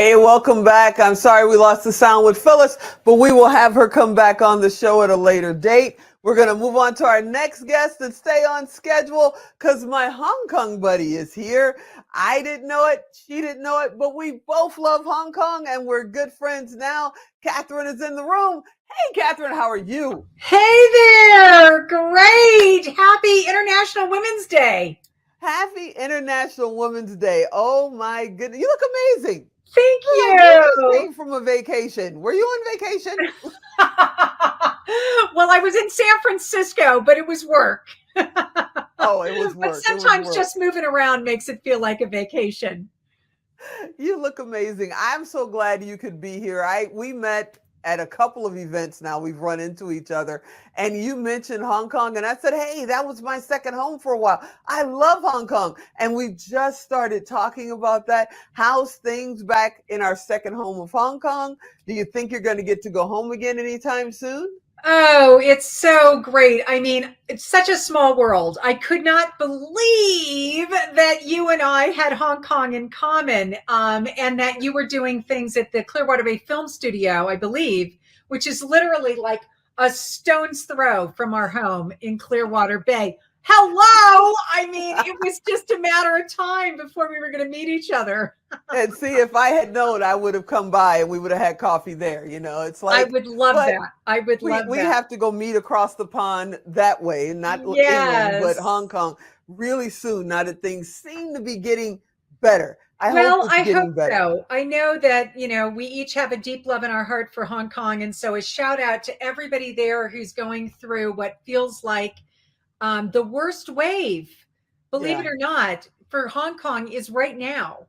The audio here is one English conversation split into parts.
Hey, welcome back. I'm sorry we lost the sound with Phyllis, but we will have her come back on the show at a later date. We're going to move on to our next guest and stay on schedule because my Hong Kong buddy is here. I didn't know it. She didn't know it, but we both love Hong Kong and we're good friends now. Katherine is in the room. Hey, Katherine, how are you? Hey there. Great. Happy International Women's Day. Happy International Women's Day. Oh my goodness. You look amazing. Thank You just you. came from a vacation. Were you on vacation? Well, I was in San Francisco, but it was work. Oh, it was But work. sometimes just moving around makes it feel like a vacation. You look amazing. I'm so glad you could be here. We met at a couple of events now. We've run into each other and you mentioned Hong Kong and I said, "Hey, that was my second home for a while. I love Hong Kong." And we just started talking about that. How's things back in our second home of Hong Kong? Do you think you're going to get to go home again anytime soon? Oh, it's so great. I mean, it's such a small world. I could not believe that you and I had Hong Kong in common, and that you were doing things at the Clearwater Bay Film Studio, I believe, which is literally like a stone's throw from our home in Clearwater Bay. Hello. I mean, it was just a matter of time before we were going to meet each other. And see, if I had known, I would have come by and we would have had coffee there. It's I like, would love but that. I would love we that. have to go meet across the pond that way, not England, but Yes. Hong Kong really soon. Now that things seem to be getting better. I hope Well, it's I getting hope better. so. I know that, we each have a deep love in our heart for Hong Kong. And so a shout out to everybody there who's going through what feels like the worst wave, believe it Yeah. or not, for Hong Kong is right now.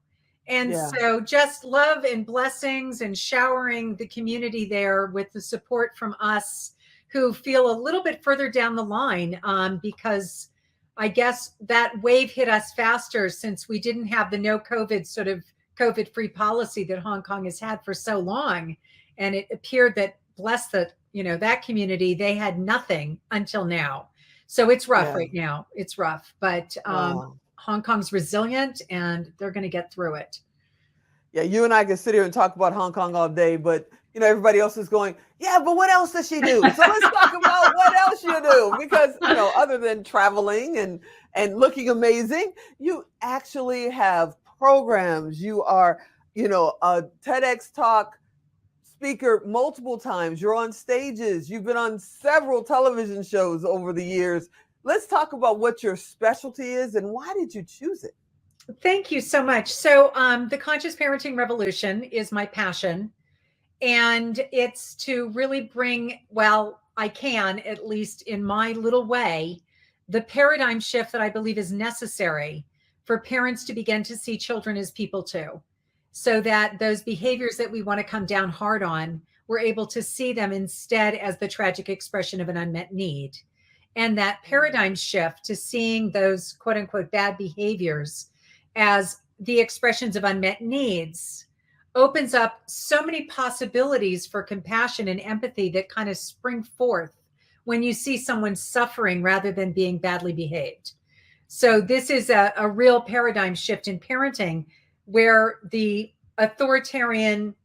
And Yeah. so just love and blessings and showering the community there with the support from us who feel a little bit further down the line, because I guess that wave hit us faster since we didn't have the no COVID sort of COVID free policy that Hong Kong has had for so long. And it appeared that, bless that community, they had nothing until now. So it's rough Yeah. right now. It's rough, but Wow. Hong Kong's resilient and they're going to get through it. Yeah, you and I can sit here and talk about Hong Kong all day, but everybody else is going, "Yeah, but what else does she do?" So let's talk about what else you do, because other than traveling and looking amazing, you actually have programs. You are, a TEDx talk speaker multiple times. You're on stages. You've been on several television shows over the years. Let's talk about what your specialty is and why did you choose it? Thank you so much. So the conscious parenting revolution is my passion. And it's to really bring, well, I can, at least in my little way, the paradigm shift that I believe is necessary for parents to begin to see children as people too. So that those behaviors that we want to come down hard on, we're able to see them instead as the tragic expression of an unmet need. And that paradigm shift to seeing those quote unquote bad behaviors as the expressions of unmet needs opens up so many possibilities for compassion and empathy that kind of spring forth when you see someone suffering rather than being badly behaved. So this is a real paradigm shift in parenting where the authoritarian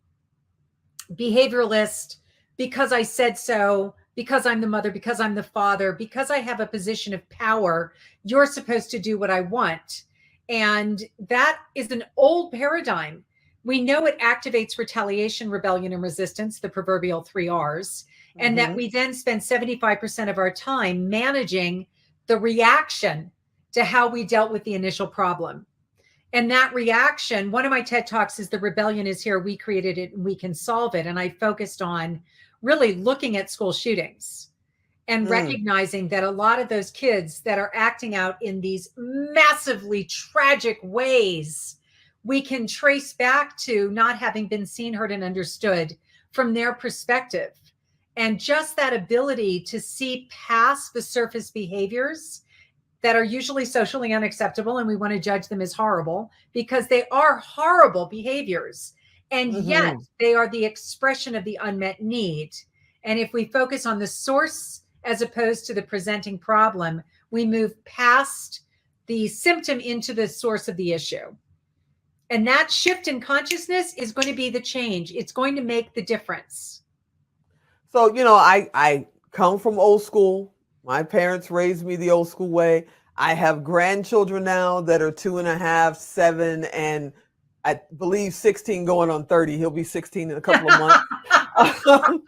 behavioralist, because I said so, because I'm the mother, because I'm the father, because I have a position of power, you're supposed to do what I want. And that is an old paradigm. We know it activates retaliation, rebellion, and resistance, the proverbial 3 R's, and that Mm-hmm. we then spend 75% of our time managing the reaction to how we dealt with the initial problem. And that reaction, one of my TED Talks is "The Rebellion is Here. We created it and we can solve it." And I focused on really looking at school shootings and Mm. recognizing that a lot of those kids that are acting out in these massively tragic ways, we can trace back to not having been seen, heard, and understood from their perspective. And just that ability to see past the surface behaviors that are usually socially unacceptable and we want to judge them as horrible because they are horrible behaviors. And yet Mm-hmm. they are the expression of the unmet need. And if we focus on the source as opposed to the presenting problem, we move past the symptom into the source of the issue. And that shift in consciousness is going to be the change. It's going to make the difference. So, I come from old school. My parents raised me the old school way. I have grandchildren now that are 2.5, 7, and I believe 16 going on 30. He'll be 16 in a couple of months. Um,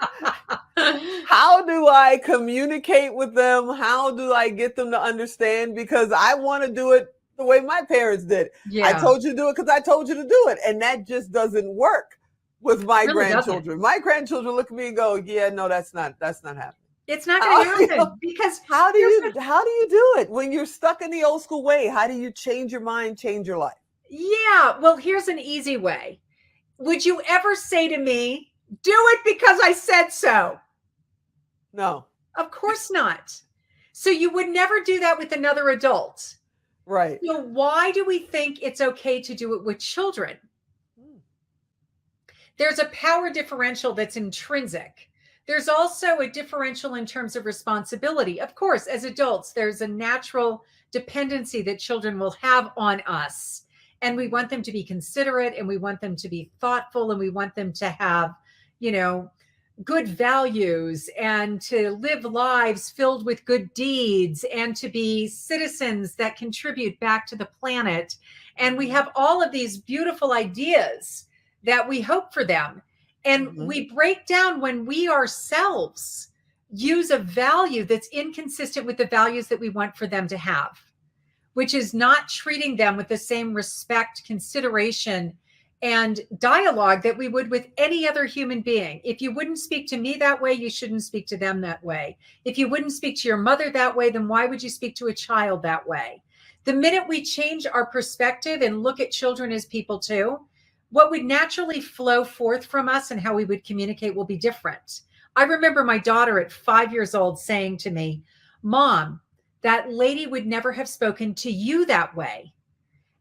how do I communicate with them? How do I get them to understand? Because I want to do it the way my parents did. I Yeah, told you to do it because I told you to do it. And that just doesn't work with my really doesn't. grandchildren. My grandchildren look at me and go, yeah, no, that's not happening. It's not going to How, happen because how do here's you what, how do you do it when you're stuck in the old school way? How do you change your mind, change your life? yeah, well, here's an easy way. Would you ever say to me, do it because I said so? No. Of course not. So you would never do that with another adult. Right. So why do we think it's okay to do it with children? There's a power differential that's intrinsic. There's also a differential in terms of responsibility. Of course, as adults, there's a natural dependency that children will have on us. And we want them to be considerate, and we want them to be thoughtful, and we want them to have, you know, good values and to live lives filled with good deeds and to be citizens that contribute back to the planet. And we have all of these beautiful ideas that we hope for them. And we break down when we ourselves use a value that's inconsistent with the values that we want for them to have, which is not treating them with the same respect, consideration, and dialogue that we would with any other human being. If you wouldn't speak to me that way, you shouldn't speak to them that way. If you wouldn't speak to your mother that way, then why would you speak to a child that way? The minute we change our perspective and look at children as people too, what would naturally flow forth from us and how we would communicate will be different. I remember my daughter at 5 years old saying to me, Mom, that lady would never have spoken to you that way.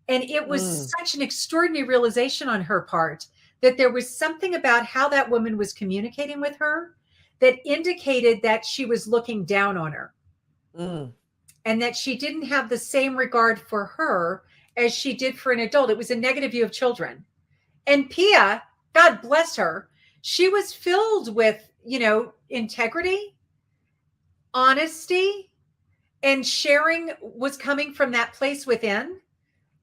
And it was such an extraordinary realization on her part that there was something about how that woman was communicating with her that indicated that she was looking down on her and that she didn't have the same regard for her as she did for an adult. It was a negative view of children. And Pia, God bless her, she was filled with, integrity, honesty, and sharing was coming from that place within.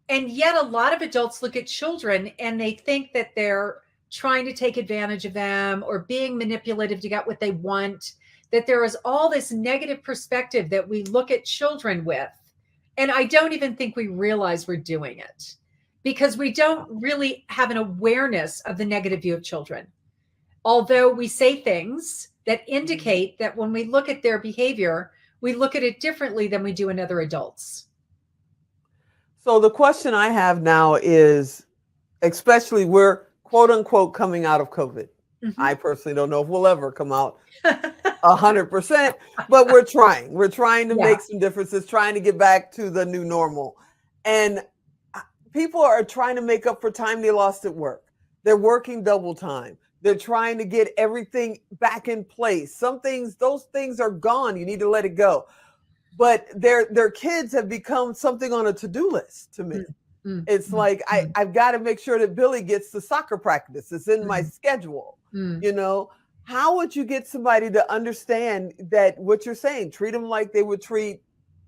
And yet a lot of adults look at children and they think that they're trying to take advantage of them or being manipulative to get what they want, that there is all this negative perspective that we look at children with. And I don't even think we realize we're doing it because we don't really have an awareness of the negative view of children. Although we say things that indicate that when we look at their behavior, we look at it differently than we do in other adults. So the question I have now is, especially we're quote unquote coming out of COVID. I personally don't know if we'll ever come out 100%, but we're trying. We're trying to make some differences, trying to get back to the new normal. And people are trying to make up for time they lost at work. They're working double time. They're trying to get everything back in place. Some things, those things are gone. You need to let it go. But their kids have become something on a to-do list to me. It's like, I've got to make sure that Billy gets the soccer practice. It's in my schedule. How would you get somebody to understand that what you're saying, treat them like they would treat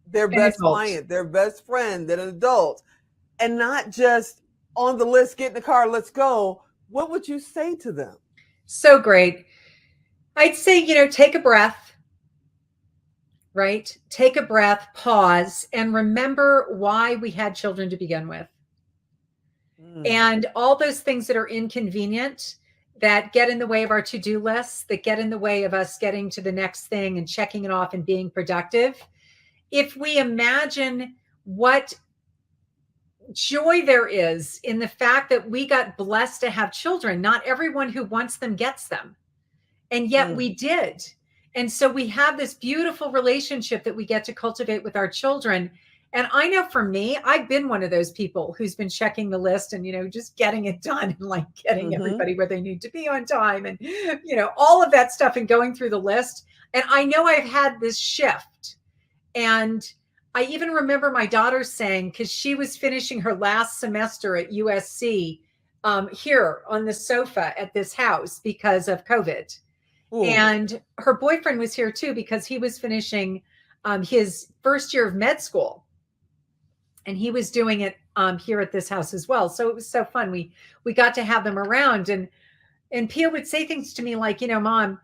their best client, their best friend, an adult, and not just on the list, get in the car, let's go. What would you say to them? So great. I'd say, take a breath. Right? Take a breath, pause, and remember why we had children to begin with. And all those things that are inconvenient, that get in the way of our to-do lists, that get in the way of us getting to the next thing and checking it off and being productive. If we imagine what joy there is in the fact that we got blessed to have children, not everyone who wants them gets them. And yet we did. And so we have this beautiful relationship that we get to cultivate with our children. And I know for me, I've been one of those people who's been checking the list and, just getting it done and like getting everybody where they need to be on time and, all of that stuff and going through the list. And I know I've had this shift. And I even remember my daughter saying, because she was finishing her last semester at USC, here on the sofa at this house because of COVID. Ooh. And her boyfriend was here too because he was finishing his first year of med school, and he was doing it here at this house as well. So it was so fun. We got to have them around, and Pia would say things to me like, Mom,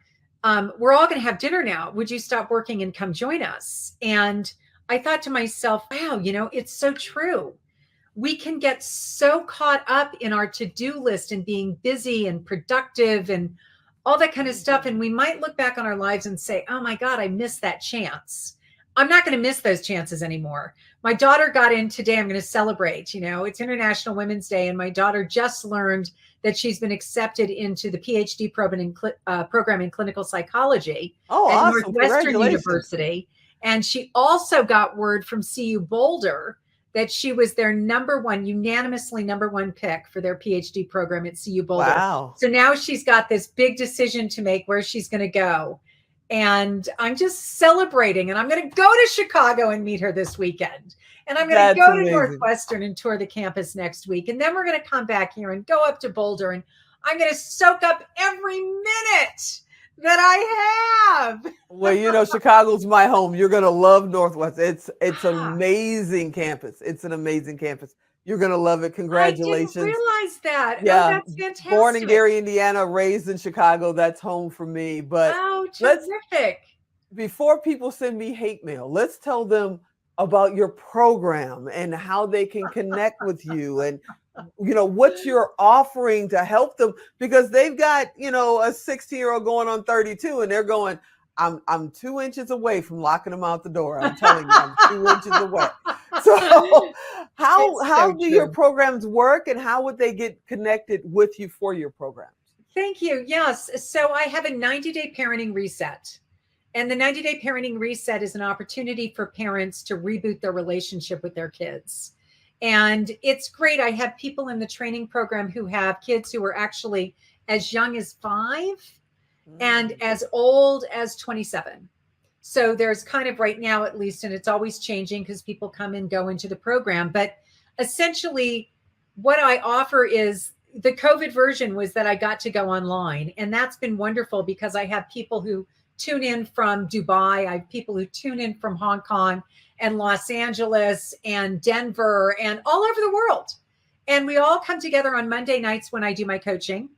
we're all going to have dinner now. Would you stop working and come join us? And I thought to myself, wow, it's so true. We can get so caught up in our to-do list and being busy and productive and all that kind of stuff. And we might look back on our lives and say, oh my God, I missed that chance. I'm not going to miss those chances anymore. My daughter got in today. I'm going to celebrate. It's International Women's Day, and my daughter just learned that she's been accepted into the PhD program in clinical psychology Oh, at awesome. Northwestern Congratulations. University. And she also got word from CU Boulder that she was their unanimously number one pick for their PhD program at CU Boulder. Wow. So now she's got this big decision to make where she's going to go. And I'm just celebrating, and I'm going to go to Chicago and meet her this weekend. And I'm going to go to Northwestern and tour the campus next week. And then we're going to come back here and go up to Boulder, and I'm going to soak up every minute that I have. Well, Chicago's my home. You're going to love Northwestern. It's an amazing campus. It's an amazing campus. You're going to love it. Congratulations. I didn't realize that. Yeah. Oh, that's fantastic. Born in Gary, Indiana, raised in Chicago. That's home for me. But terrific. Before people send me hate mail, let's tell them about your program and how they can connect with you and what you're offering to help them, because they've got, a 16-year-old going on 32 and they're going, I'm 2 inches away from locking them out the door. I'm telling you, I'm 2 inches away. So how do your programs work, and how would they get connected with you for your programs? Thank you. Yes. So I have a 90-day parenting reset. And the 90-day parenting reset is an opportunity for parents to reboot their relationship with their kids. And it's great. I have people in the training program who have kids who are actually as young as 5 and as old as 27. So there's kind of right now, at least, and it's always changing because people come and go into the program. But essentially what I offer is, the COVID version was that I got to go online, and that's been wonderful because I have people who tune in from Dubai. I have people who tune in from Hong Kong and Los Angeles and Denver and all over the world. And we all come together on Monday nights when I do my coaching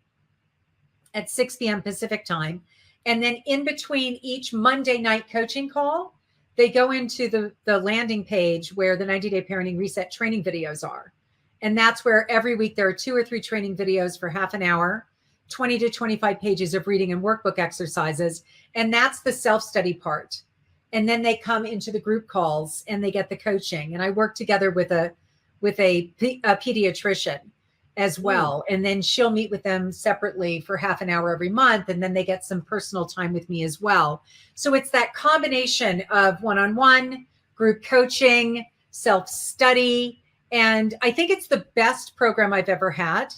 at 6 p.m. Pacific time. And then in between each Monday night coaching call, they go into the landing page where the 90-day parenting reset training videos are. And that's where every week there are 2 or 3 training videos for half an hour, 20 to 25 pages of reading and workbook exercises. And that's the self-study part. And then they come into the group calls and they get the coaching. And I work together with a pediatrician as well. And then she'll meet with them separately for half an hour every month. And then they get some personal time with me as well. So it's that combination of one-on-one, group coaching, self-study. And I think it's the best program I've ever had.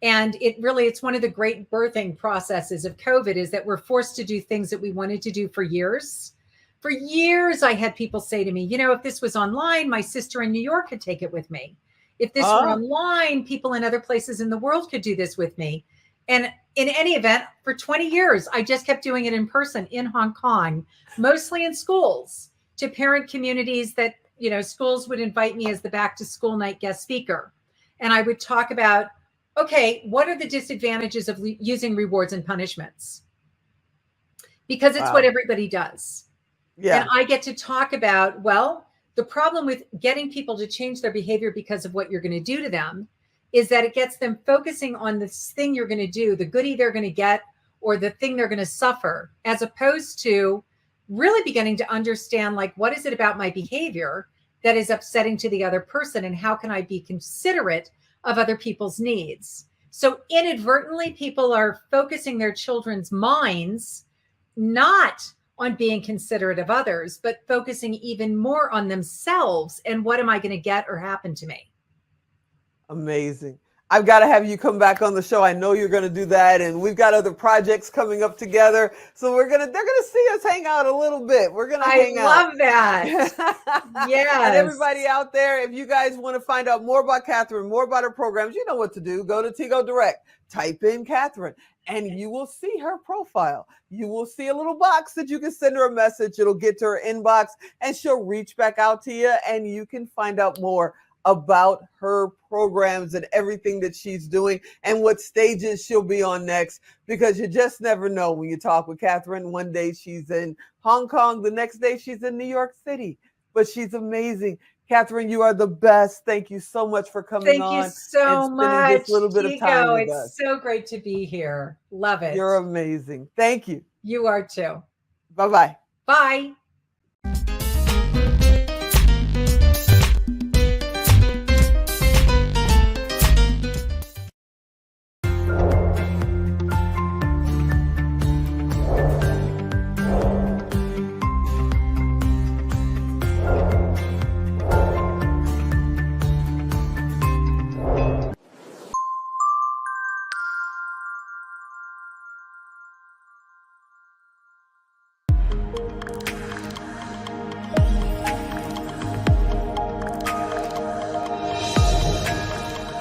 And it's one of the great birthing processes of COVID is that we're forced to do things that we wanted to do for years. For years, I had people say to me, if this was online, my sister in New York could take it with me. If this were online, people in other places in the world could do this with me. And in any event, for 20 years, I just kept doing it in person in Hong Kong, mostly in schools, to parent communities that, schools would invite me as the back to school night guest speaker. And I would talk about, okay, what are the disadvantages of using rewards and punishments? Because it's what everybody does. Yeah. And I get to talk about, the problem with getting people to change their behavior because of what you're going to do to them is that it gets them focusing on this thing you're going to do, the goodie they're going to get, or the thing they're going to suffer, as opposed to really beginning to understand, what is it about my behavior that is upsetting to the other person, and how can I be considerate of other people's needs? So inadvertently, people are focusing their children's minds not on being considerate of others, but focusing even more on themselves and what am I going to get or happen to me? Amazing. I've got to have you come back on the show. I know you're going to do that. And we've got other projects coming up together. So they're going to see us hang out a little bit. We're going to hang out. I love that. Yes. And everybody out there, if you guys want to find out more about Katherine, more about her programs, you know what to do. Go to Tigo Direct, type in Katherine, and you will see her profile. You will see a little box that you can send her a message. It'll get to her inbox and she'll reach back out to you and you can find out more about her programs and everything that she's doing and what stages she'll be on next, because you just never know when you talk with Katherine. One day she's in Hong Kong, the next day she's in New York City, but she's amazing. Katherine, you are the best. Thank you so much for coming on. Thank you so and much. This little bit of time with it's us. So great to be here. Love it. You're amazing. Thank you. You are too. Bye-bye. Bye.